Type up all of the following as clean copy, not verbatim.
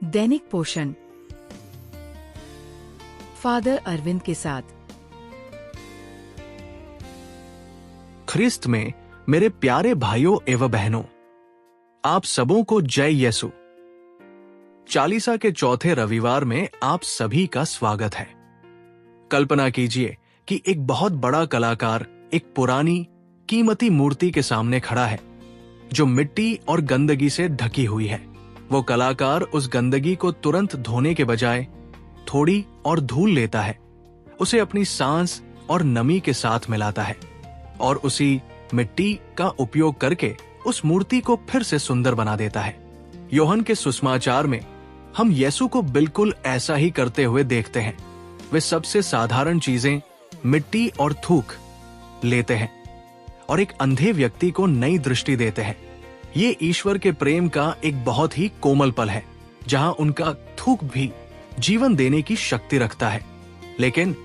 दैनिक पोषण फादर अरविंद के साथ। ख्रिस्त में मेरे प्यारे भाइयों एवं बहनों, आप सबों को जय यीशु। चालीसा के चौथे रविवार में आप सभी का स्वागत है। कल्पना कीजिए कि एक बहुत बड़ा कलाकार एक पुरानी कीमती मूर्ति के सामने खड़ा है जो मिट्टी और गंदगी से ढकी हुई है। वो कलाकार उस गंदगी को तुरंत धोने के बजाय थोड़ी और धूल लेता है, उसे अपनी सांस और नमी के साथ मिलाता है और उसी मिट्टी का उपयोग करके उस मूर्ति को फिर से सुंदर बना देता है। यूहन्ना के सुसमाचार में हम यीशु को बिल्कुल ऐसा ही करते हुए देखते हैं। वे सबसे साधारण चीजें मिट्टी और थूक लेते हैं और एक अंधे व्यक्ति को नई दृष्टि देते हैं। ये ईश्वर के प्रेम का एक बहुत ही कोमल पल है, जहां उनका थूक भी जीवन देने की शक्ति रखता है। लेकिन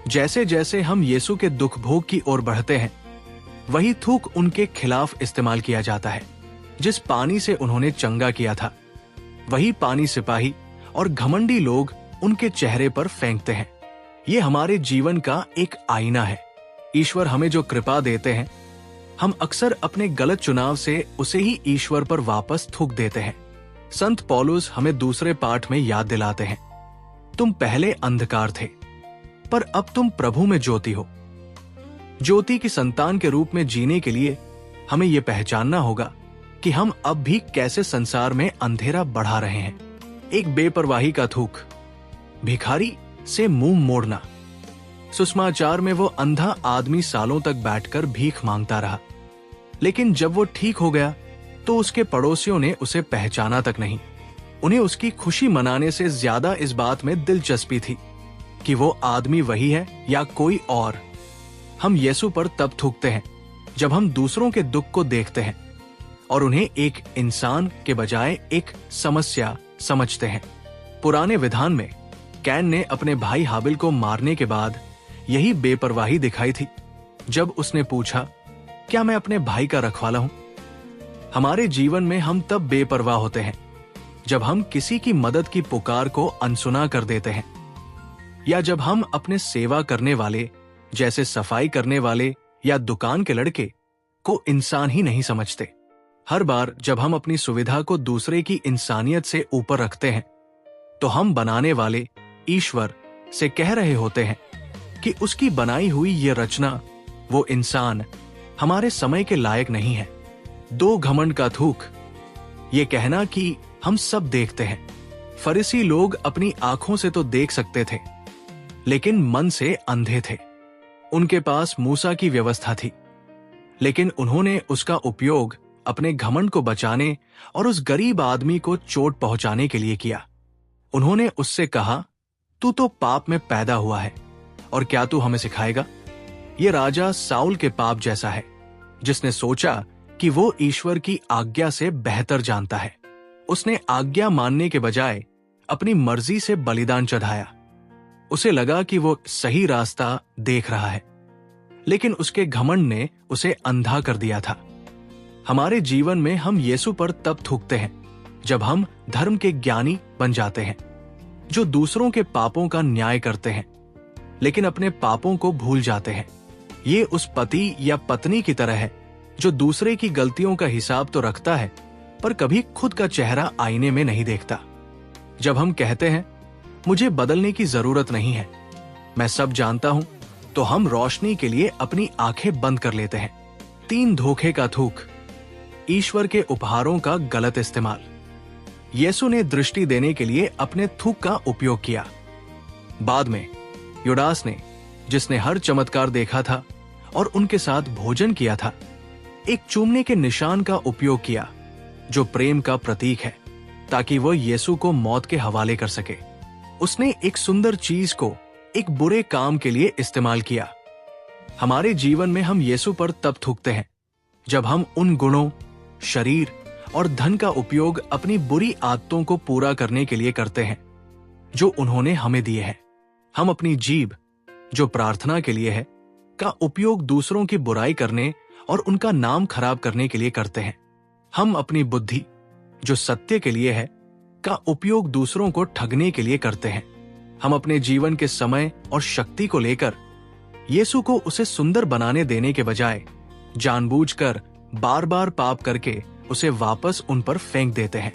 जैसे जैसे हम यीशु के दुख भोग की ओर बढ़ते हैं, वही थूक उनके खिलाफ इस्तेमाल किया जाता है। जिस पानी से उन्होंने चंगा किया था, वही पानी सिपाही और घमंडी लोग उनके चेहरे पर फेंकते हैं। ये हमारे जीवन का एक आईना है। ईश्वर हमें जो कृपा देते हैं, हम अक्सर अपने गलत चुनाव से उसे ही ईश्वर पर वापस थूक देते हैं। संत पौलुस हमें दूसरे पाठ में याद दिलाते हैं, तुम पहले अंधकार थे, पर अब तुम प्रभु में ज्योति हो। ज्योति की संतान के रूप में जीने के लिए हमें यह पहचानना होगा कि हम अब भी कैसे संसार में अंधेरा बढ़ा रहे हैं। एक बेपरवाही का थूक, भिखारी से मुंह मोड़ना। सुसमाचार में वो अंधा आदमी सालों तक बैठकर भीख मांगता रहा, लेकिन जब वो ठीक हो गया तो उसके पड़ोसियों ने उसे पहचाना तक नहीं। उन्हें उसकी खुशी मनाने से ज्यादा इस बात में दिलचस्पी थी कि वो आदमी वही है या कोई और। हम यीशु पर तब थूकते हैं जब हम दूसरों के दुख को देखते हैं और उन्हें एक इंसान के बजाय एक समस्या समझते हैं। पुराने विधान में कैन ने अपने भाई हाबिल को मारने के बाद यही बेपरवाही दिखाई थी जब उसने पूछा, क्या मैं अपने भाई का रखवाला हूं? हमारे जीवन में हम तब बेपरवाह होते हैं जब हम किसी की मदद की पुकार को अनसुना कर देते हैं, या जब हम अपने सेवा करने वाले जैसे सफाई करने वाले या दुकान के लड़के को इंसान ही नहीं समझते। हर बार जब हम अपनी सुविधा को दूसरे की इंसानियत से ऊपर रखते हैं, तो हम बनाने वाले ईश्वर से कह रहे होते हैं कि उसकी बनाई हुई ये रचना, वो इंसान हमारे समय के लायक नहीं है। दो घमंड का थूक, ये कहना कि हम सब देखते हैं। फरीसी लोग अपनी आंखों से तो देख सकते थे, लेकिन मन से अंधे थे। उनके पास मूसा की व्यवस्था थी, लेकिन उन्होंने उसका उपयोग अपने घमंड को बचाने और उस गरीब आदमी को चोट पहुंचाने के लिए किया। उन्होंने उससे कहा, तू तो पाप में पैदा हुआ है और क्या तू हमें सिखाएगा? ये राजा साउल के पाप जैसा है, जिसने सोचा कि वो ईश्वर की आज्ञा से बेहतर जानता है। उसने आज्ञा मानने के बजाय अपनी मर्जी से बलिदान चढ़ाया। उसे लगा कि वो सही रास्ता देख रहा है, लेकिन उसके घमंड ने उसे अंधा कर दिया था। हमारे जीवन में हम यीशु पर तब थूकते हैं जब हम धर्म के ज्ञानी बन जाते हैं, जो दूसरों के पापों का न्याय करते हैं, लेकिन अपने पापों को भूल जाते हैं। ये उस पति या पत्नी की तरह है जो दूसरे की गलतियों का हिसाब तो रखता है, पर कभी खुद का चेहरा आईने में नहीं देखता। जब हम कहते हैं, मुझे बदलने की जरूरत नहीं है, मैं सब जानता हूं, तो हम रोशनी के लिए अपनी आंखें बंद कर लेते हैं। 3 धोखे का थूक, ईश्वर के उपहारों का गलत इस्तेमाल। यीशु ने दृष्टि देने के लिए अपने थूक का उपयोग किया। बाद में यूदास ने, जिसने हर चमत्कार देखा था और उनके साथ भोजन किया था, एक चूमने के निशान का उपयोग किया जो प्रेम का प्रतीक है, ताकि वो यीशु को मौत के हवाले कर सके। उसने एक सुंदर चीज को एक बुरे काम के लिए इस्तेमाल किया। हमारे जीवन में हम यीशु पर तब थूकते हैं जब हम उन गुणों, शरीर और धन का उपयोग अपनी बुरी आदतों को पूरा करने के लिए करते हैं जो उन्होंने हमें दिए हैं। हम अपनी जीभ, जो प्रार्थना के लिए है, का उपयोग दूसरों की बुराई करने और उनका नाम खराब करने के लिए करते हैं। हम अपनी बुद्धि, जो सत्य के लिए है, का उपयोग दूसरों को ठगने के लिए करते हैं। हम अपने जीवन के समय और शक्ति को लेकर यीशु को उसे सुंदर बनाने देने के बजाय जानबूझकर बार बार पाप करके उसे वापस उन पर फेंक देते हैं।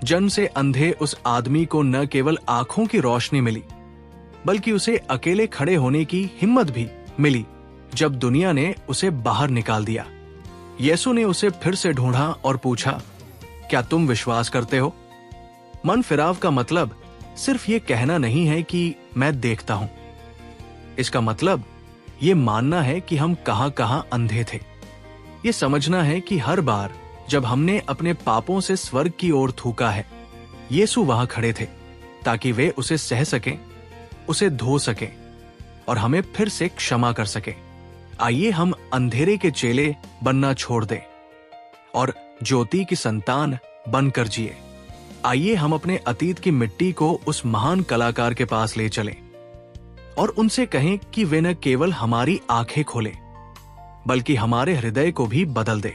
जन्म से अंधे उस आदमी को न केवल आंखों की रोशनी मिली, बल्कि उसे अकेले खड़े होने की हिम्मत भी मिली जब दुनिया ने उसे बाहर निकाल दिया। यीशु ने उसे फिर से ढूंढा और पूछा, क्या तुम विश्वास करते हो? मन फिराव का मतलब सिर्फ ये कहना नहीं है कि मैं देखता हूं। इसका मतलब ये मानना है कि हम कहां कहां अंधे थे। ये समझना है कि हर बार जब हमने अपने पापों से स्वर्ग की ओर थूका है, यीशु वहां खड़े थे ताकि वे उसे सह सकें, उसे धो सकें और हमें फिर से क्षमा कर सकें। आइए हम अंधेरे के चेले बनना छोड़ दें और ज्योति की संतान बनकर जिए। आइए हम अपने अतीत की मिट्टी को उस महान कलाकार के पास ले चलें और उनसे कहें कि वे न केवल हमारी आंखें खोलें, बल्कि हमारे हृदय को भी बदल दे।